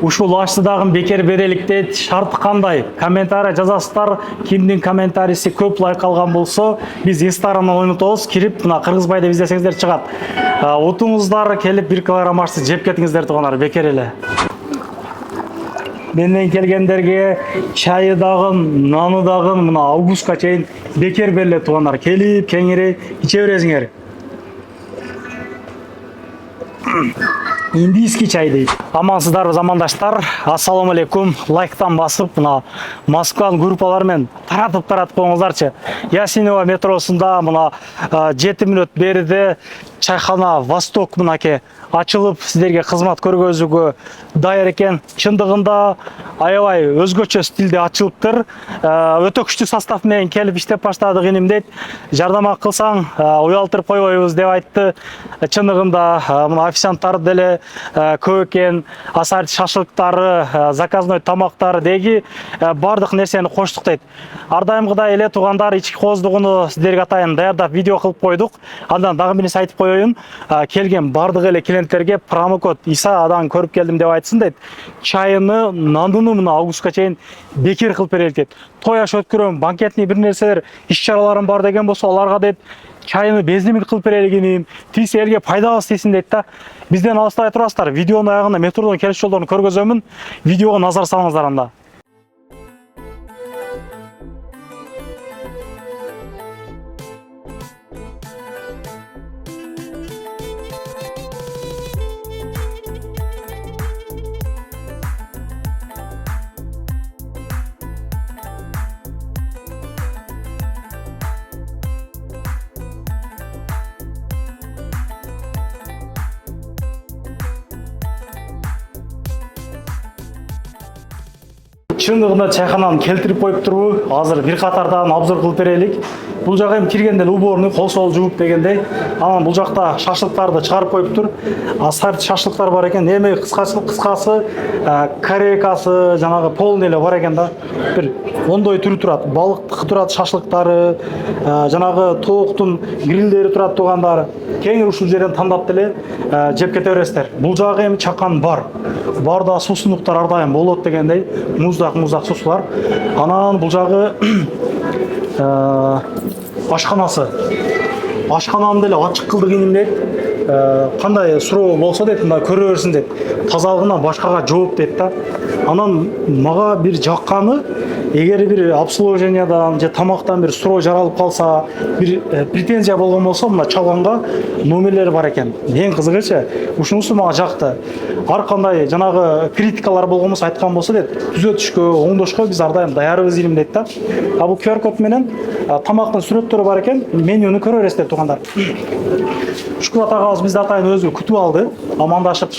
Ушул ачтыдагы бекер берелик дейт. Шарты кандай? Комментарий жазасыздар. Кимдин комментарийси көп лайк алган болсо, биз Инстаграмдан ойнотобуз. Кирип, мына Кыргызбай деп издесеңиздер чыгат. Утуңуздар, келип 1 килограмм ачты жеп кетиңиздер тугандар, бекер эле. Менден келгендерге чайы дагы, наны дагы мына августка чейин бекер бериле тугандар. Келип, кеңири иче бересиңер. Индийский чай дейт. Амансыздарбы замандаштар. Ассаламу алейкум. Лайктан басып, мына Москванын группалары менен таратып коюңуздарчы. Ясинева метросунда мына 7 мүнөт бериде чайхана Восток мынаке ачылып, сиздерге кызмат көргөзүүгө даяр экен. Чындыгында аябай өзгөчө стилде ачылыптыр. Өтө күчтүү состав менен келип иштеп баштадык иним дейт. Жардама кылсаң, уялтырып койбойбуз деп айтты. Чындыгында мына официанттар деле көп экен. Асар шашлыктары, заказной тамактары деги бардык нерсени коштук дейт. Ар дайымгыдай эле тугандар, ички кооздугуну сиздерге атайын даярдап видео кылып койдук. Андан дагы бир нерсе айтып коеюн. Келген бардык эле клиенттерге промокод Иса адан көрүп келдим деп айтсын дейт. Чайыны, нандыны мына августка чейин бекер кылып берелик дейт. Той аш өткөрөм, банкетный бир нерселер, иш-чараларым бар деген болсо, аларга дейт чайыны безлимит кылып берелигиним, тиз элге пайдабыз тийсин дейт да. Бизден алыстай турасыздар. Видеонун аягында метродон келиш жолдорун көргөзөмүн. Видеого назар салыңыздар анда. Чындыгында чайхананы келтирип коюптурбу? Азыр бир катардан обзор кылып берелик. Бул жагы эми киргенде уборный, кол сол жууп дегендей. Анан бул жакта шашлыктарды чыгарып коюптур. Асар шашлыктар бар экен. Эми кыскасы, корейкасы, жанагы полный эле бар экен да. Бир ондой түрү турат. Балыктык турат шашлыктары, жанагы тооктун грилдери турат тугандар. Кеңири ушул жерден тандап деле жеп кете бересиздер. Бул жагы эми чакан бар. Барда суусундуктар ар дайым болот дегендей. Муздак суусулар. Анан бул жагы ашканасы. Ашкананы деле ачык кылдык иним дейт. Кандай суроо болсо дейт, мына көрө берсин дейт. Тазалыгынан башкага жооп дейт да. Анан мага бир жакканы, эгер бир обслуживаниядан же тамактан бир суроо жаралып калса, бир претензия болгон болсо, мына чалганга номерлери бар экен. Эң кызыгычы, ушунусу мага жакты. Ар кандай жанагы критикалар болгон болсо айткан болсо дейт, түзөтүшкө, оңдошко биз ар дайым даярбыз иним дейт да. Бул QR код менен тамактын сүрөттөрү бар экен, менюну көрө бересиздер тугандар. Шукулат агабыз бизди атайын өзү күтүп алды, амандашып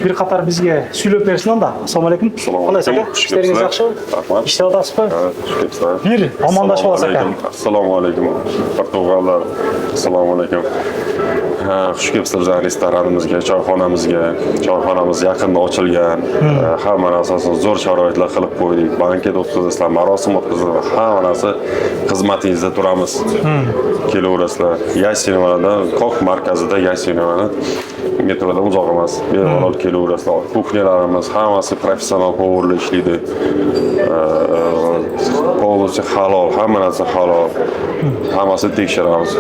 бир катар бизге сүйлөп берсин анда. Ассаламу алейкум. Кандайсыз? Иштериңиз жакшыбы? Рахмат. Иштеп атасызбы? Шүкүр. Бир амандашып алсак. Ассаламу алейкум. Португалдар. Ассаламу алейкум. Шүкүр sizlar restoranimizga, choyxonamiz yaqinda ochilgan. Hamma narsasini zo'r sharoitlar qilib qo'ydik. Banket o'tkazasizlar, marosim o'tkazasizlar. Hamma narsa xizmatingizda turamiz. Kelaverasizlar. Yasinevada, Kok markazida Yasinevada metrodan uzoq emas. Bemalol kelaverasizlar. Kuxnyalarimiz hammasi professional powerli ishlaydi. Polisi halol, hamma narsa halol. Hammasi tekshiramiz.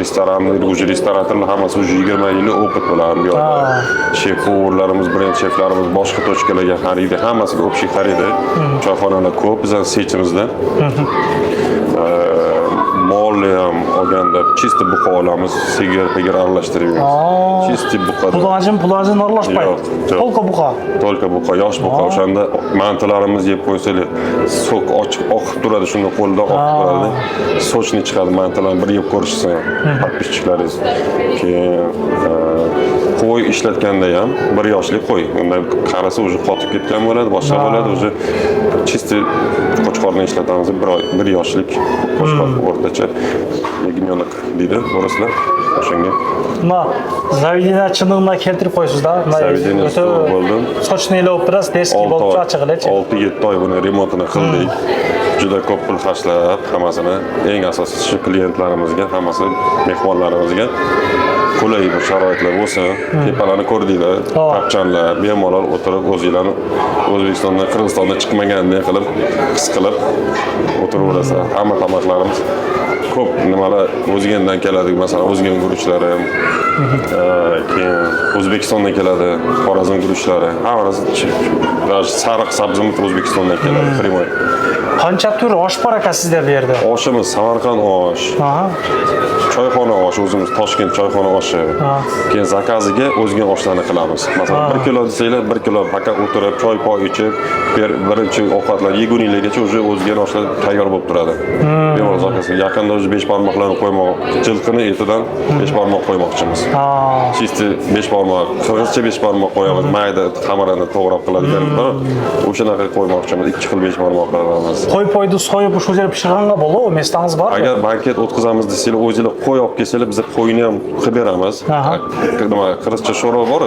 Restoranlarning hammasi 20 yillik o'qit bilan bu yerda. Shef-povurlarimiz, brend sheflarimiz boshqa tochkalarga xaridi, hammasiga общий xaridi. Choyxonalar ko'p bizning sechimizda. Molni ham olganda chisti buqa olamiz, sigir aralashtiramiz. Chisti buqa. Pulajin aralashmaydi. Tolka buqa, yosh buqa. O'shanda mantilarimiz yeb qo'ysalar, sok ochiq oqib turadi, shunda qo'lda oqib turadi. Sochni chiqadi, mantilarni bir yeb ko'rishsin ham. Подписчиklaringiz. Keyin qo'y ishlatganda ham 1 yoshlik qo'y. Undan qarasa уже qotib ketgan bo'ladi, boshqa bo'ladi, уже chisti qo'chqorni ishlatamiz, 1 yoshlik qo'chqor o'rtacha ягненок deydi, orasida. O'shanga. Mana zavideniya chiniqni keltirib qo'ysiz da. Zavideniya bo'ldi. Sochni bo'lib turasiz, deski bo'lib ochiq elechi. 6-7 oy buni remontini qildik. juda ko'p pul xarjlab, hammasini eng asosiysi klientlarimizga, hammasi mehmonlarimizga qulay bir sharoitlar bo'lsin. Tepalarni ko'rdinglar, tapchanlar, bemalol o'tirib o'zinglarni O'zbekistondan, Qirg'izistondan chiqmagandek qilib, his qilib o'tiraverasizlar. Hamma tomoqlarimiz ko'p nimalar O'zgandan keladi, masalan, O'zgan guruchlari, keyin O'zbekistondan keladi, Xorazm guruchlari, hammasi даже sariq sabzimiz O'zbekistondan keladi, primoy. Qancha tur osh bor aka sizda bu yerda? Oshimiz Samarqand osh. Choyxona oshi, o'zimiz Toshkent choyxona oshi. Keyin zakaziga o'zgan oshlarni qilamiz. Masalan, 1 kilo desanglar, 1 kilo faqat o'tirib, choy poy ichib, birinchi ovqatlar yeguninglargacha o'zi o'zgan oshlar tayyor bo'lib turadi. Bemalol zakasiga yaqinda o'zi 5 barmoqlarni qo'ymoq, jilqini etidan 5 barmoq qo'ymoqchimiz. Chisti 5 barmoq, qirg'izcha 5 barmoq qo'yamiz. Mayda xamirni to'g'rab qiladigan. O'shanaqa qo'ymoqchimiz. 2 xil 5 barmoqlar qilamiz. Qo'y poyni so'yib shu yerda pishirganga bo'ladi, mestangiz bormi? Agar banket o'tkazamiz desanglar, o'zinglar qo'y olib kelsanglar, biz qo'yni ham qilib beramiz. Nima, qirg'izcha sho'rva bor,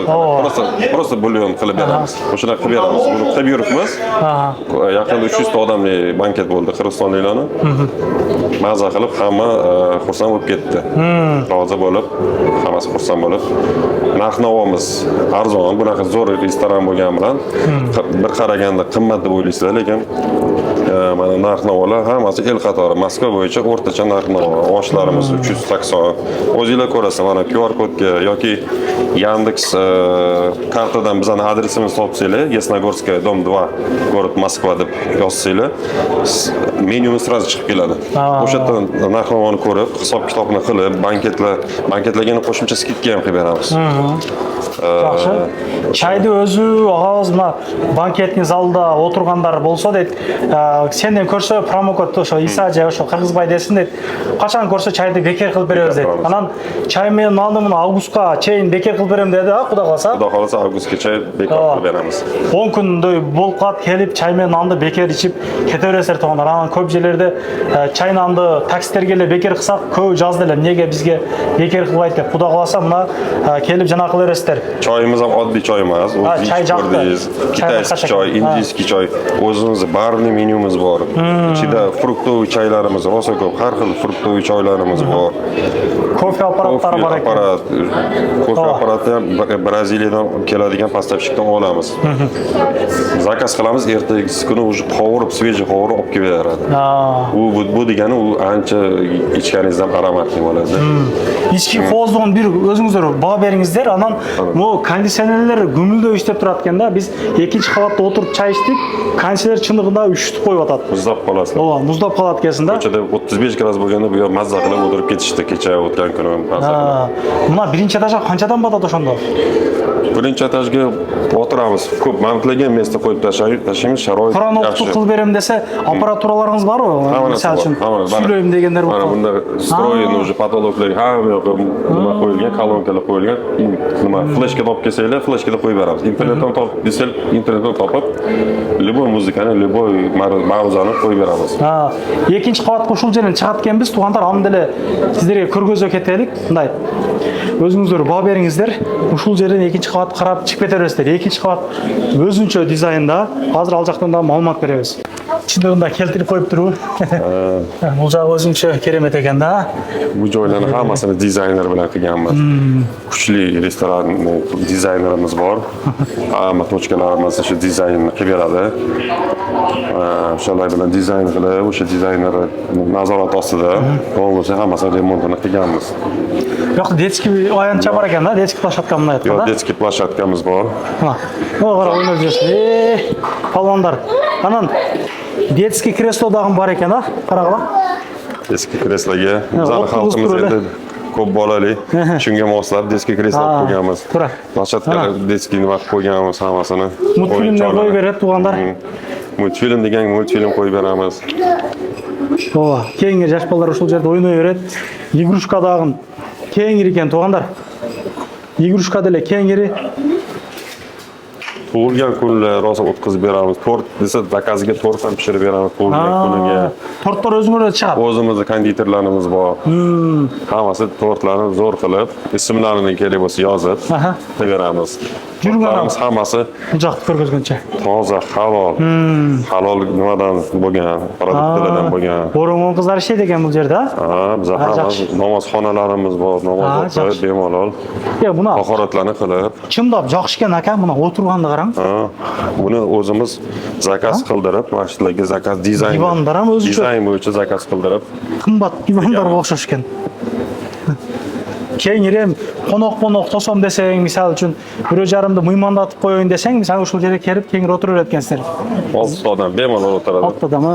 просто bulyon qilib beramiz. O'shanaqa qilib beramiz. Buni qilib yuribmiz. Yaqinda 300 ta odamli banket bo'ldi qirg'izistonliklarni. Maza qilib hamma xursand bo'lib ketdi. Rozi bo'lib, hammasi xursand bo'lib. Narx-navomiz arzon, bunaqa zo'r restoran bo'lgani bilan bir qaraganda qimmat deb o'ylaysizlar, lekin mana narx-navolar hammasi el qatori Moskva bo'yicha o'rtacha narx-navo. Oshlarimiz 380. O'zingizlar ko'rasiz, mana QR kodga yoki Yandex kartadan bizning adresimizni topsanglar, Yesnogorskaya dom 2, город Moskva deb yozsanglar, menyumiz sразу chiqib keladi. O'sha yerdan narx-navoni ko'rib, hisob-kitobni qilib, banketlarga qo'shimcha skidka ham qilib beramiz. Yaxshi. Çaydı özü ağızma banketni zalda oturganlar bolsa deydi. Senden көрсө промокод ошо Исажа ошо Кыргызбай десин дейт. Качан көрсө чайды бекер кылып беребиз дейт. Анан чай менен нанды августка чейин бекер кылып берем деди, Кудай калса. Кудай калса августка чай бекер кылып беребиз. 10 күндөй болкат келип чай менен нанды бекер ичип кете бересиздер тугандар. Анан көп жерлерде чай нанды такситтерге эле бекер кылсак көп жазды эле. Эмнеге бизге бекер кылбайт деп. Кудай калса мына келип жана кыла бересиздер. Choyimiz ham oddiy choy emas. O'zingiz ko'rdingiz. Kitayskiy choy, indiyskiy choy. O'zimiz barli menyumiz bor. Ichida fruktoviy chaylarimiz rosa ko'p. Har xil fruktoviy choylarimiz bor. Kofe aparatlari bor ekan. Kofe aparati ham Braziliyadan keladigan поставщикdan olamiz. Zakaz qilamiz, ertasi kuni уже qovurib, sveji qovurib olib kelib beradi. Bu degani u ancha ichganingizdan aromatli bo'ladi. Ichki qog'ozdan bir o'zingizlar baho beringizlar. Anan bu konditsionerlar gümüldöp ishlab turadi ekanda, biz ikkinchi qavatda o'tirib chay ichdik. Konditsioner chinligida ushitib qo'yib atadi. Muzlab qolasiz. Muzlab qoladi kesinde. Ko'chada 35 gradus bo'lganda bu yer mazza qilib o'tirib ketishdi kecha o'tgan kuni. Buna birinchi etajga qanchadan botadi o'shanda? Birinchi etajga o'tiramiz. Ko'p mantlagan mesda qo'yib tashlaymiz, sharoit yaxshi. Qur'on o'qitib qilib berem desa, apparaturalarınız bormi? Misol uchun suylayim deganlar bor. Mana bunda stroyen уже patologlar hamma yoqqa nima qo'yilgan, kolonkalar qo'yilgan. Nima fleshka olib kelsanglar, fleshkada qo'yib beramiz. Internetdan topib desang, internetdan topib, любой muzikani, любой mavzuni qo'yib beramiz. Ikkinchi qavatga ушул жерден chiqatgan biz tug'anlar hamdele sizlarga ko'rgazib ketaylik. Bunday. O'zingizlar baho beringizlar. Ушул жерден ikkinchi qavat qarab chiqib ketaverasizlar. Ikkinchi qavat o'zuncha dizaynda. Hozir al jaqdan da ma'lumot beramiz. Ichida unda keltirib qo'yib turib. Bu jaq o'zuncha keremet ekanda. Bu joylarni hammasini dizayner bilan qilganmiz. Kuchli restoran dizaynerimiz bor. Hamma tochkalarimiz shu dizaynni qilib beradi. O'shalar bilan dizayn qilib, o'sha dizayner nazorat ostida bo'lmasa hammasini remontini qilganmiz. Yo'q, detskiy oyancha bor ekanda, detskiy plashadka bunday aytdi. Yo'q, detskiy plashadkamiz bor. O qara o'ynab yursiz. Palvonlar. Anan детский kreslodag'im bor ekan, qarag'lar. Detskiy kresloga bizning xalqimiz endi ko'p bolali, shunga moslab detskiy kreslo qo'yganmiz. Plashadkalar detskiy nima qo'yganmiz hammasini. Multfilmlar qo'yib beradi tug'anlar. Multfilm degan multfilm qo'yib beramiz. Keyingi yosh bolalar ушул жерде o'ynay beradi. Игрушкадагы kengiri ekan tug'anlar. Игрушкада эле kengiri. Tug'ilgan kunlar rosa o'tkazib beramiz. Tort desa, zakazga tort ham pishirib beramiz tug'ilgan kuniga. Tortlar o'zingizlar chiqadi. O'zimizning konditerlarimiz bor. Hammasi tortlarni zo'r qilib, ismlarini kerak bo'lsa yozib, beramiz. Yurtlarimiz hammasi bu joqni ko'rgazguncha. toza, halol. Halol nimadan bo'lgan, produktlardan bo'lgan. O'rmon qizlar ishlaydi ekan bu yerda. Biz hammamiz namozxonalarimiz bor, namoz o'qib, bemalol. Ya buni tahoratlarni qilib. chimdab joqishgan aka, buni o'tirganini qarang. Buni o'zimiz zakaz qildirib, mashinalarga zakaz dizayn. Divanlar ham o'zicha. Dizayn bo'yicha zakaz qildirib. Qimmat divanlarga o'xshashgan. Keyingi ham qo'noq tosam desang, misol uchun bir jarımda mehmondatib qo'ying desang, misol o'sha yerga kelib keyingi o'tiraverasizlar. 6 odam bemalol o'tiradi. 6 odam.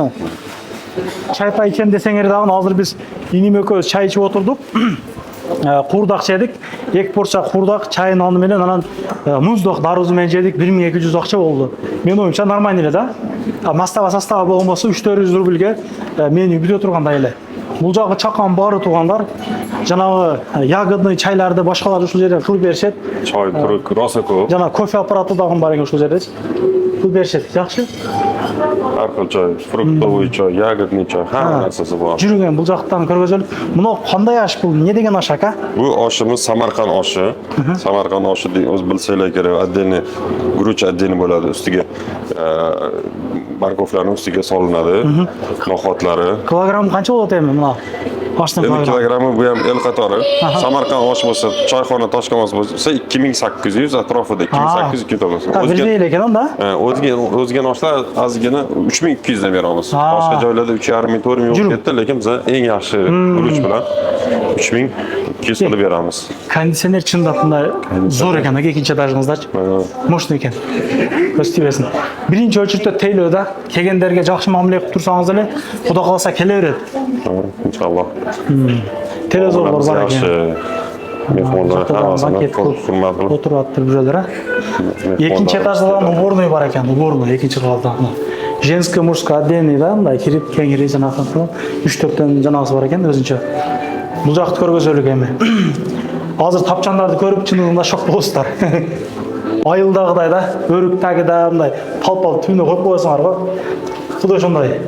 Çay pay içem desengeri dağın hazır biz inim ökөz çay içip oturduk. Qurdak yedik. 2 porsiya qurdak çayın aldı menen anan muzdok daruzu men jedik 1200 акча oldu. Men oyunça normal эле да. Мастава состава болмосо 300-400 рубльге мен үйдө тургандай эле. Бул жагы чакан бары тугандар жанагы ягодный чайларды башкалар ушул жерде кылып беришет. Чай турук роса көп. Жана кофе аппараты дагы бар экен ушул жерде. Кылып беришет. Жакшы. Har xil choy, fruktовый choy, ягодный choy, hamma narsasi bor. Жүрген бул жактан көргөзөлүп, мына кандай аш бул? Не деген аш ака? Bu oshimiz Samarqand oshi. Samarqand oshi o'z bilsanglar kerak, отдельный guruch отдельный bo'ladi, ustiga barkovlarning ustiga solinadi, no'xatlari. Kilogramm qancha bo'ladi endi mana? Oshning kilogrammi bu ham el qatori. Samarqand osh bo'lsa, choyxona Toshkent bo'lsa 2800 atrofida, 2800 kilo bo'lsa. O'zga ekan unda? O'zga oshlar ozgina 3200 dan beramiz. Boshqa joylarda 3,5 4 yo'q ketdi, lekin biz eng yaxshi guruch bilan 3200 qilib beramiz. Konditsioner chinda zo'r ekan, aka ikkinchi etajingizdachi? Mo'shni ekan. Ko'rsataversin. Birinchi o'chirda Tayloda kelganlarga yaxshi muomala qilib tursangiz, xudo xolsa kelaveradi. İnşallah. Televizorlar var ekan. Mehmonlar hammasini hurmat qilib o'tiryapti bular. Ikkinchi etajda уборный бар ekan, уборный ikkinchi qavatda. Женская, мужская отдельный да, мындай кирип кеңири жанагы 3-4 төн жанагысы бар ekan өзүнчө. Бул жакты көргөзөлүк эми. Азыр тапчандарды көрүп чындыгында шок болосуздар. Айылдагыдай да, өрүктөгүдай мындай пал-пал түбүнө коюп коесуңар го. Кудо ошондой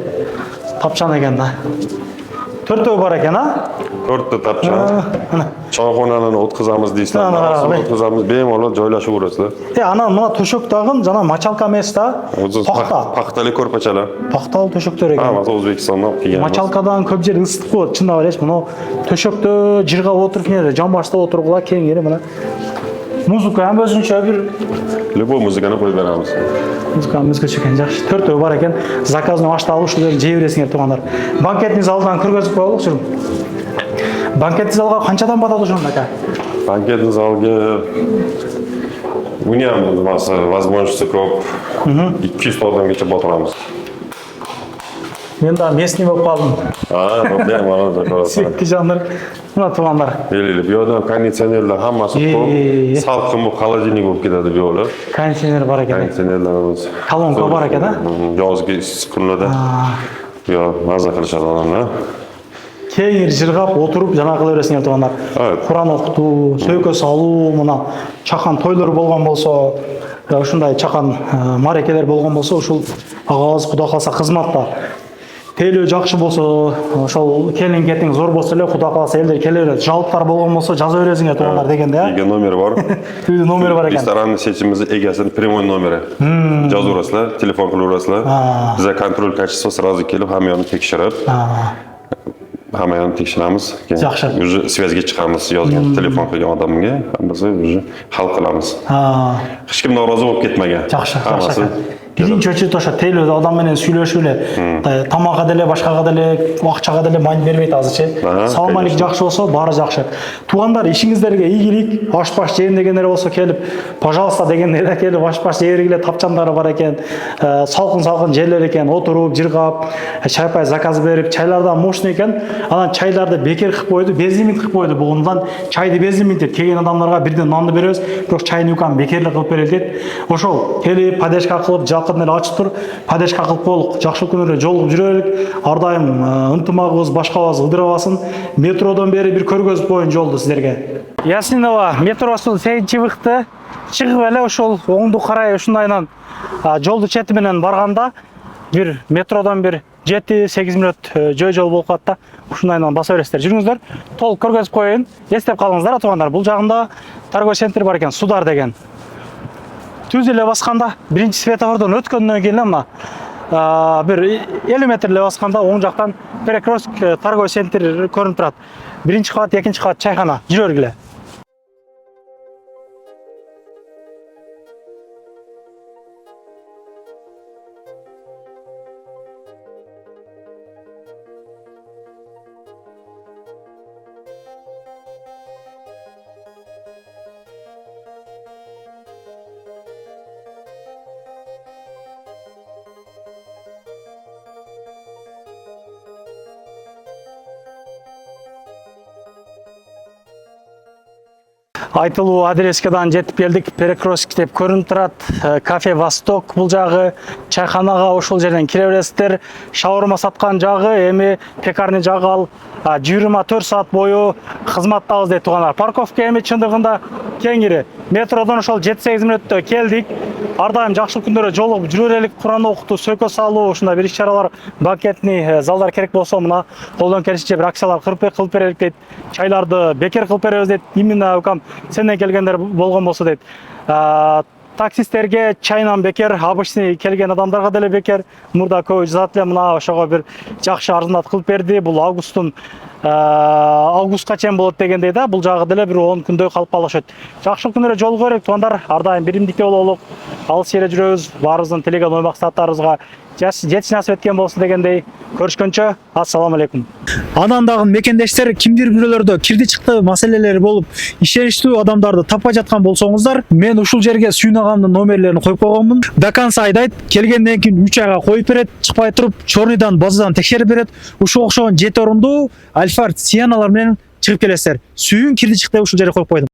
тапчан экен да. 4 бар ekan ha? 4 tapchan. Choyxonani o'tkazamiz deysizlar. O'tkazamiz, bemalol joylashaverasizlar. Ana mana to'shak dag'in, jana machalka emas da. Paxtali ko'rpachalar. Paxtal to'shaklar ekan. Hammasi O'zbekistondan kelgan. Machalkadan ko'p yer ысытып qo'yadi, чындап элеш. Мына to'shakda jirga o'tirib keladi, jonboshda o'tiriblar, kengiri mana. Muzika ham o'zuncha bir любой muzikani qo'yib beramiz. Muzika ekan, yaxshi. 4 бар ekan. Zakazni ochta olib shularni jeyveresinglar tuganlar. Banketni zaldan kirgizib qo'ydik, shurum. Banketni zalga qanchadan batadi o'shanda aka? Banketni zalga buni ham nimasi, возможности ko'p. 200 odamgacha botiramiz. Men da местный bo'lib qoldim. Bemalol ko'rasan. Sekki jonlar, mana tuganlar. Belli, bu yerda konditsionerlar hammasi ko'p. Salqin bu холодильник bo'lib ketadi bu yo'li. Konditsioner bor ekan. Konditsionerlarimiz. Kolonka bor ekan-a? Yozgi issiq kunlarda. Yo, maza qilishadi odamlar. Kengir jirg'ab o'tirib jana qilaverasinglar tuganlar. Qur'on o'qitu, so'yka soluu, mana chaqan to'ylar bo'lgan bo'lsa, shunday chaqan ma'rakalar bo'lgan bo'lsa, o'shul og'oz xudo xolsa xizmatda Teylo жақшы болса, ошол келин-кетиң зор болса эле, Кудай кааласа элдер келеверет. Жалыптар болгон болсо жаза бересиңер тугандар дегенде, а? Үйгө номер бар. Үйдө номер бар экен. Ресторанны сечимизде эгесинин прямой номери. Жазып бересиңер, телефон кылып бересиңер. Бизге контроль качество сразу келип, хамма жагын текшерип. Hamma yoqni tekshiramiz. Yaxshi. Уже связьga chiqamiz, yozgan telefon qilgan odamga, biz уже hal qilamiz. Hech kim norozi bo'lib ketmagan. Yaxshi, yaxshi. Birinchi o'chirda o'sha Tayloda odam bilan suylashuvli, tamog'a деле, boshqaga деле, vaqtchaga деле ma'ni bermaydi hozircha. Salomatlik yaxshi bo'lsa, bari yaxshi. Tuganlar, ishingizlarga iyilik, oshpash jeyim deganlar bo'lsa kelib, пожалуйста deganlar kelib, oshpash jeyirgilar tapchandari bor ekan, salqin yerlar ekan, o'tirib, jirg'ab, chaypay zakaz berib, chaylardan mo'shni ekan, anan chaylarni bekor qilib qo'ydi, bezlimit qilib qo'ydi. Bugundan chayni bezlimit deb kelgan odamlarga birden nonni beramiz, biroq chayni ukan bekorlik qilib berildi. O'shol kelib, padeshka qilib Акырын ачып туруп, падешка кылып коелук, жакшы күнүлөр жолугуп жүрөлүк. Ар дайым ынтымагыбыз, башкабыз ыдырабасын. Метродон бери бир көргөзүп коеюн жолду силерге. Ясинова метросу 8-чи выкты чыгып эле ошол оңду карай ушундайдан жолду чети менен барганда бир метродон бир 7-8 мүнөт жол болуп калат да. Ушундайдан баса бересиздер. Жүрүңүздөр. Толук көргөзүп коеюн. Эстеп калыңыздар, туугандар. Бул жагында торговый центр бар экен, Судар деген. түз эле басканда биринчи светофордон өткөндөн кийин эле мына бир 50 метр эле басканда оң жактан Перекресток торговый центр көрүнүп турат. Биринчи кабат, экинчи кабат чайхана. Жүрө бергиле. Айтылуу адреске дан жетип келдик. Перекресток деп көрүнүп турат. Кафе Восток бул жагы, чайханага ошол жерден кире бересиздер. Шаурма саткан жагы, эми пекарня жагы ал 24 саат бою кызматтабыз дейт туугандар. Парковка эми чындыгында кеңири. Метродон ошол 7-8 мүнөттө келдик. Ар дайым жакшылык күндөрү жолугуп жүрө берелик. Куран окутуу, сөкө салуу, ушундай бир иш-чаралар, банкетный залдар керек болсо мына колдон келишинче бир акциялар кылып берелик дейт. Чайларды бекер кылып беребиз дейт. Именно укам сенден келгендер болгон болсо дейт. Таксисттерге чайынан бекер, обычный келген адамдарга деле бекер. Мурда көп жазат эле, мына ошого бир жакшы арзандат кылып берди. Бул августка чейин болот дегендей да. Бул жагы деле бир 10 күндөй калып калышат. Жакшылык күндөрү жолуга берек туугандар. Ар дайым биримдикте бололук. Алыс жерде жүрөбүз. Баарыбыздын тилеген ой максаттарыбызга жетиш насип эткен болсун дегендей. Көрүшкөнчө, ассаламу алейкум. Анан дагы мекендештер кимдир бирөөлөрдө кирди чыкты маселелери болуп, ишеничтүү адамдарды таппай жаткан болсоңуздар, мен ушул жерге Сүйүн агамдын номерлерин коюп койгонмун. До конца айдайт, келгенден кийин 3 айга коюп берет, чыкпай туруп, чорныйдан, базадан текшерип берет. Ушул окшогон 7 орундуу Альфард Сиеналар менен чыгып келесиздер. Сүйүн кирди чыкты ушул жерге коюп койдум.